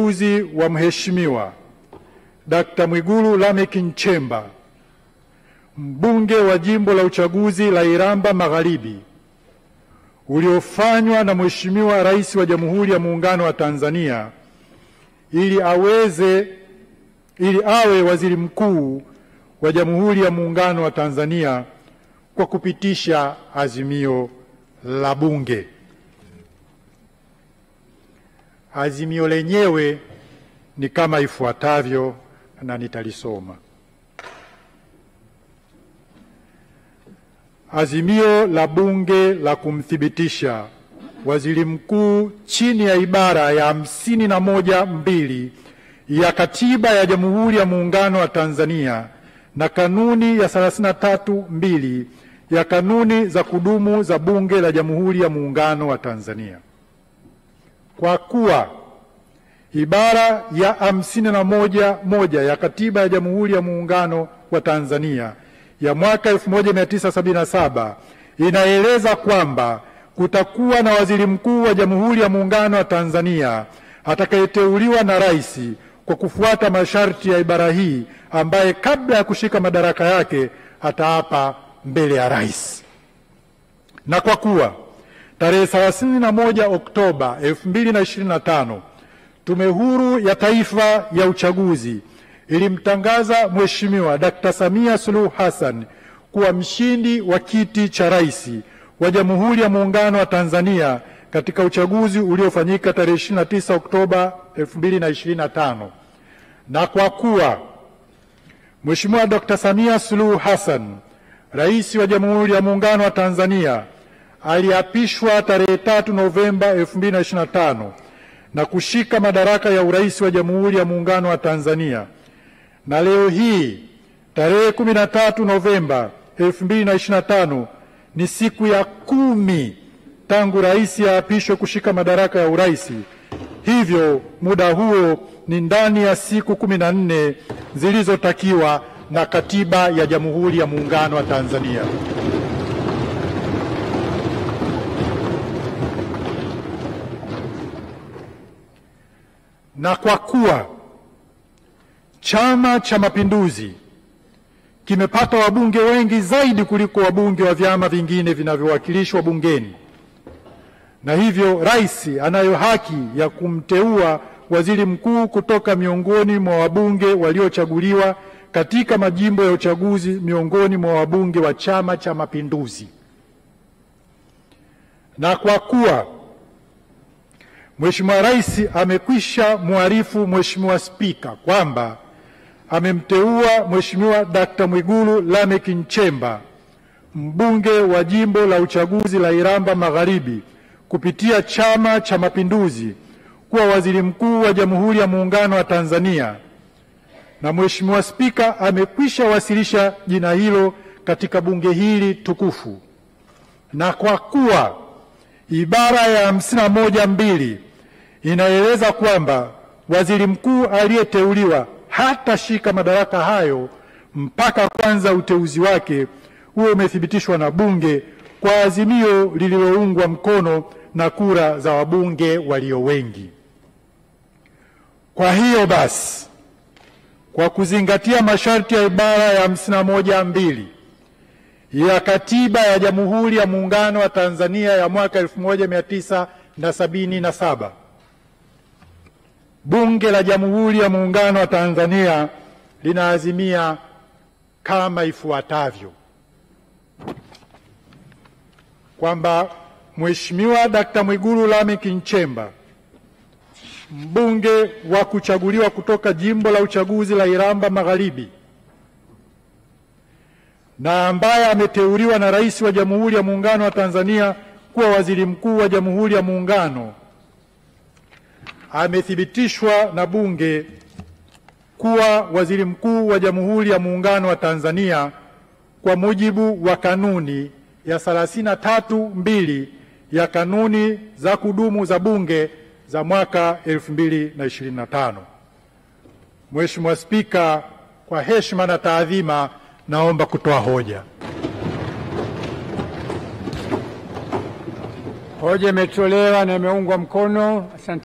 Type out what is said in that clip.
uchaguzi wa Mheshimiwa Dr. Mwigulu Lameck Nchemba, mbunge wa jimbo la uchaguzi la Iramba Magharibi, uliofanywa na Mheshimiwa Rais wa Jamhuri ya Muungano wa Tanzania ili awe waziri mkuu wa Jamhuri ya Muungano wa Tanzania kwa kupitisha azimio la Bunge. Azimio lenyewe ni kama ifuatavyo na nitalisoma. Azimio la Bunge la kumthibitisha waziri mkuu chini ya ibara ya 51(2) ya Katiba ya Jamhuri ya Muungano wa Tanzania na kanuni ya 33(2) ya kanuni za kudumu za Bunge la Jamhuri ya Muungano wa Tanzania. Kwa kuwa ibara ya 51(1) ya Katiba ya Jamhuri ya Muungano wa Tanzania ya mwaka 1977 inaeleza kwamba kutakuwa na waziri mkuu wa Jamhuri ya Muungano wa Tanzania atakayeteuliwa na rais kwa kufuata masharti ya ibara hii, ambaye kabla ya kushika madaraka yake ataapa mbele ya rais. Na kwa kuwa tarehe 31 Oktoba 2025 Tume Huru ya Taifa ya Uchaguzi ilimtangaza Mheshimiwa Dr. Samia Suluhu Hassan kuwa mshindi wa kiti cha rais wa Jamhuri ya Muungano wa Tanzania katika uchaguzi uliofanyika tarehe 29 Oktoba 2025. Na kwa kuwa Mheshimiwa Dr. Samia Suluhu Hassan, Rais wa Jamhuri ya Muungano wa Tanzania, aliapishwa tarehe 3 Novemba 2025 na kushika madaraka ya urais wa Jamhuri ya Muungano wa Tanzania, na leo hii tarehe 13 Novemba 2025 ni siku ya 10 tangu rais aapishwe kushika madaraka ya urais. Hivyo muda huo ni ndani ya siku 14 zilizotakiwa na Katiba ya Jamhuri ya Muungano wa Tanzania. Na kwa kuwa Chama cha Mapinduzi kimepata wabunge wengi zaidi kuliko wabunge wa vyama vingine vinavyowakilishwa bungeni, na hivyo rais anayo haki ya kumteua waziri mkuu kutoka miongoni mwa wabunge waliochaguliwa katika majimbo ya uchaguzi miongoni mwa wabunge wa Chama cha Mapinduzi. Na kwa kuwa Mheshimiwa Rais amekwisha muarifu Mheshimiwa Spika kwamba amemteua Mheshimiwa Dr. Mwigulu Lameck Nchemba, mbunge wa jimbo la uchaguzi la Iramba Magharibi kupitia Chama cha Mapinduzi, kuwa waziri mkuu wa Jamhuri ya Muungano wa Tanzania, na Mheshimiwa Spika amekwisha wasilisha jina hilo katika bunge hili tukufu, na kwa kuwa ibara ya 51(2) inaeleza kwamba waziri mkuu aliyeteuliwa hatashika madaraka hayo mpaka kwanza uteuzi wake huo umethibitishwa na bunge kwa azimio lililoungwa mkono na kura za wabunge walio wengi. Kwa hiyo basi, kwa kuzingatia masharti ya ibara ya 51(2) ya Katiba ya Jamhuri ya Muungano wa Tanzania ya mwaka 1977, Bunge la Jamhuri ya Muungano wa Tanzania linaazimia kama ifuatavyo: kwamba Mheshimiwa Dr. Mwigulu Lameck Nchemba, mbunge wa kuchaguliwa kutoka jimbo la uchaguzi la Iramba Magharibi na ambaye ameteuliwa na Rais wa Jamhuri ya Muungano wa Tanzania kuwa waziri mkuu wa Jamhuri ya Muungano, amethibitishwa na bunge kuwa waziri mkuu wa Jamhuri ya Muungano wa Tanzania kwa mujibu wa kanuni ya 33(2) ya kanuni za kudumu za bunge za mwaka 2025. Mheshimiwa Spika, kwa heshima na taadhima, naomba kutoa hoja. Hoja imetolewa na imeungwa mkono. Asante.